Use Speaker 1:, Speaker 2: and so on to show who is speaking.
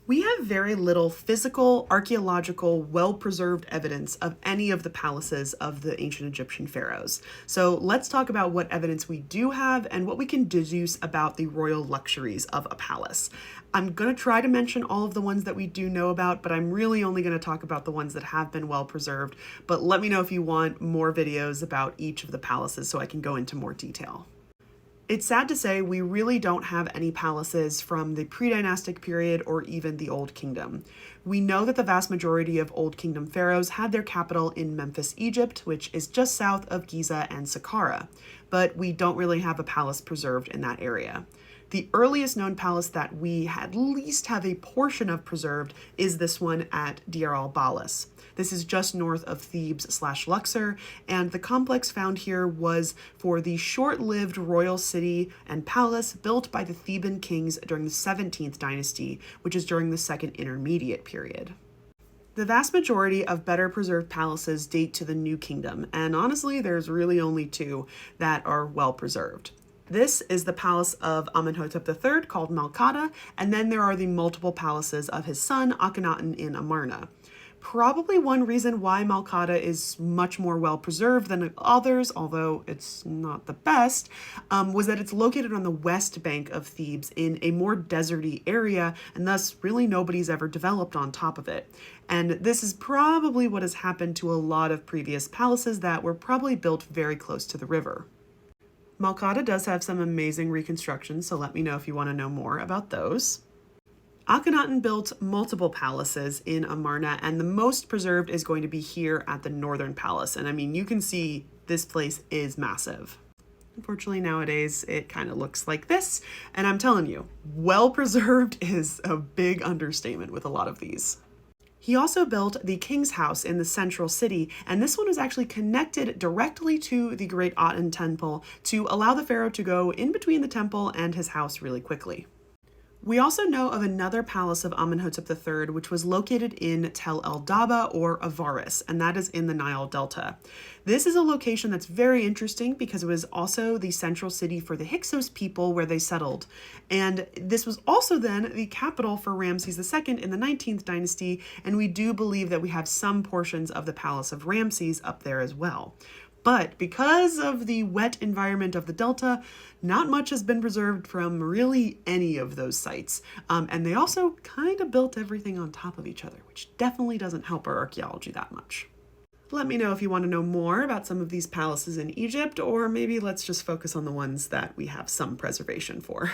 Speaker 1: We have very little physical, archaeological, well-preserved evidence of any of the palaces of the ancient Egyptian pharaohs. So let's talk about what evidence we do have and what we can deduce about the royal luxuries of a palace. I'm going to try to mention all of the ones that we do know about, but I'm really only going to talk about the ones that have been well preserved. But let me know if you want more videos about each of the palaces so I can go into more detail. It's sad to say we really don't have any palaces from the pre-dynastic period or even the Old Kingdom. We know that the vast majority of Old Kingdom pharaohs had their capital in Memphis, Egypt, which is just south of Giza and Saqqara, but we don't really have a palace preserved in that area. The earliest known palace that we at least have a portion of preserved is this one at Deir al-Balas. This is just north of Thebes/Luxor, and the complex found here was for the short-lived royal city and palace built by the Theban kings during the 17th dynasty, which is during the Second Intermediate period. The vast majority of better preserved palaces date to the New Kingdom, and honestly, there's really only two that are well preserved. This is the palace of Amenhotep III called Malkata, and then there are the multiple palaces of his son Akhenaten in Amarna. Probably one reason why Malkata is much more well preserved than others, although it's not the best, was that it's located on the west bank of Thebes in a more deserty area, and thus really nobody's ever developed on top of it. And this is probably what has happened to a lot of previous palaces that were probably built very close to the river. Malkata does have some amazing reconstructions, so let me know if you want to know more about those. Akhenaten built multiple palaces in Amarna, and the most preserved is going to be here at the Northern Palace. And I mean, you can see this place is massive. Unfortunately, nowadays, it kind of looks like this. And I'm telling you, well preserved is a big understatement with a lot of these. He also built the king's house in the central city, and this one was actually connected directly to the Great Aten Temple to allow the pharaoh to go in between the temple and his house really quickly. We also know of another palace of Amenhotep III, which was located in Tel El Daba or Avaris, and that is in the Nile Delta. This is a location that's very interesting because it was also the central city for the Hyksos people where they settled. And this was also then the capital for Ramses II in the 19th dynasty, and we do believe that we have some portions of the Palace of Ramses up there as well. But because of the wet environment of the Delta, not much has been preserved from really any of those sites. And they also kind of built everything on top of each other, which definitely doesn't help our archaeology that much. Let me know if you want to know more about some of these palaces in Egypt, or maybe let's just focus on the ones that we have some preservation for.